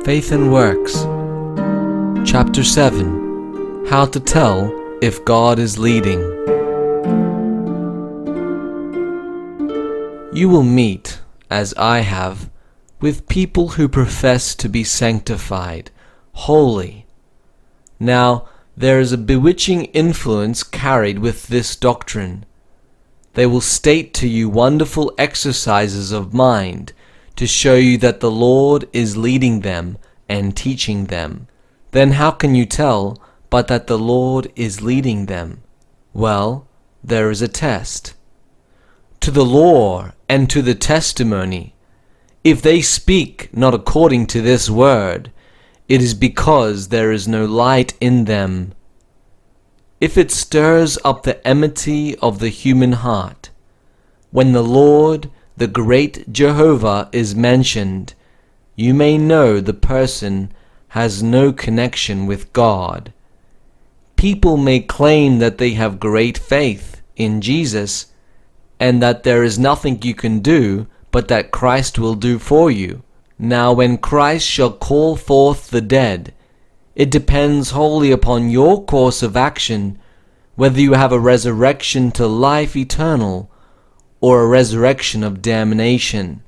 Faith and Works. Chapter 7. How to tell if God is leading. You will meet, as I have, with people who profess to be sanctified, holy. Now, there is a bewitching influence carried with this doctrine. They will state to you wonderful exercises of mind to show you that the Lord is leading them and teaching them. Then how can you tell but that the Lord is leading them? Well, there is a test. To the law and to the testimony, if they speak not according to this word, it is because there is no light in them. If it stirs up the enmity of the human heart, when the Lord, the great Jehovah, is mentioned, you may know the person has no connection with God. People may claim that they have great faith in Jesus, and that there is nothing you can do but that Christ will do for you. Now when Christ shall call forth the dead, it depends wholly upon your course of action whether you have a resurrection to life eternal or a resurrection of damnation.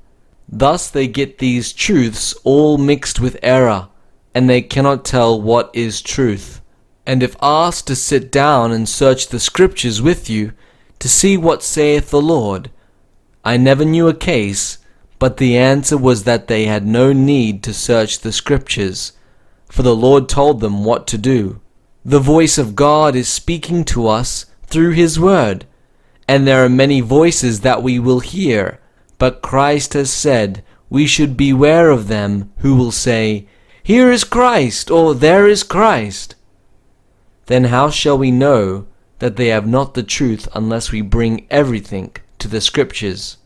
Thus they get these truths all mixed with error, and they cannot tell what is truth. And if asked to sit down and search the Scriptures with you, to see what saith the Lord, I never knew a case, but the answer was that they had no need to search the Scriptures, for the Lord told them what to do. The voice of God is speaking to us through His Word, and there are many voices that we will hear, but Christ has said we should beware of them who will say, "Here is Christ," or "There is Christ." Then how shall we know that they have not the truth unless we bring everything to the Scriptures?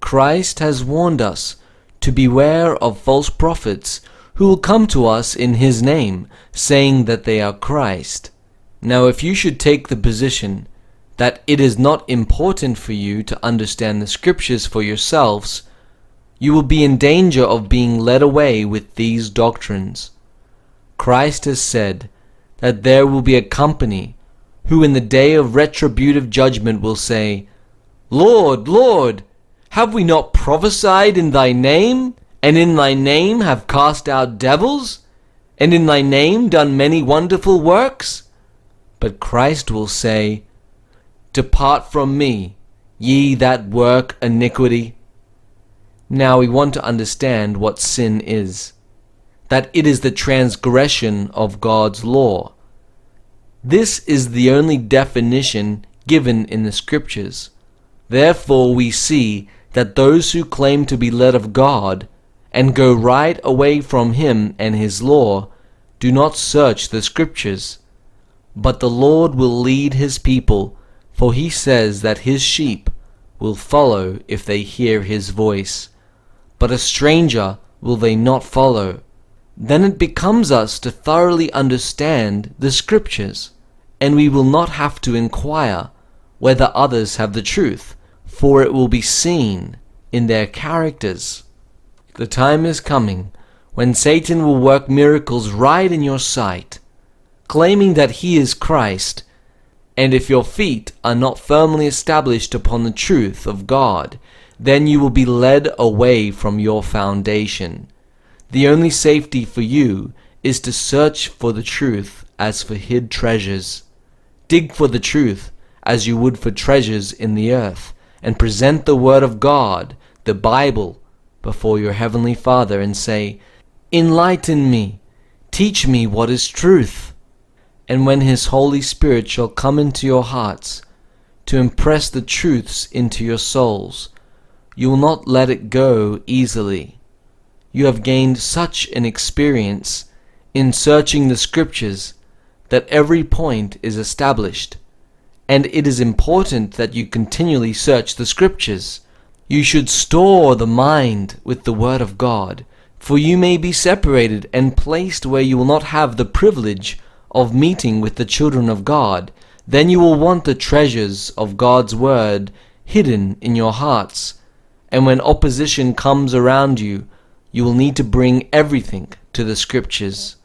Christ has warned us to beware of false prophets who will come to us in His name, saying that they are Christ. Now if you should take the position that it is not important for you to understand the Scriptures for yourselves, you will be in danger of being led away with these doctrines. Christ has said that there will be a company who in the day of retributive judgment will say, "Lord, Lord, have we not prophesied in Thy name, and in Thy name have cast out devils, and in Thy name done many wonderful works?" But Christ will say, "Depart from me, ye that work iniquity." Now we want to understand what sin is, that it is the transgression of God's law. This is the only definition given in the Scriptures. Therefore we see that those who claim to be led of God and go right away from Him and His law do not search the Scriptures. But the Lord will lead His people, for He says that His sheep will follow if they hear His voice, but a stranger will they not follow. Then it becomes us to thoroughly understand the Scriptures, and we will not have to inquire whether others have the truth, for it will be seen in their characters. The time is coming when Satan will work miracles right in your sight, claiming that he is Christ, and if your feet are not firmly established upon the truth of God, then you will be led away from your foundation. The only safety for you is to search for the truth as for hid treasures. Dig for the truth as you would for treasures in the earth, and present the Word of God, the Bible, before your Heavenly Father and say, "Enlighten me, teach me what is truth." And when His Holy Spirit shall come into your hearts to impress the truths into your souls, you will not let it go easily. You have gained such an experience in searching the Scriptures that every point is established, and it is important that you continually search the Scriptures. You should store the mind with the Word of God, for you may be separated and placed where you will not have the privilege of meeting with the children of God. Then you will want the treasures of God's Word hidden in your hearts, and when opposition comes around you, you will need to bring everything to the scriptures.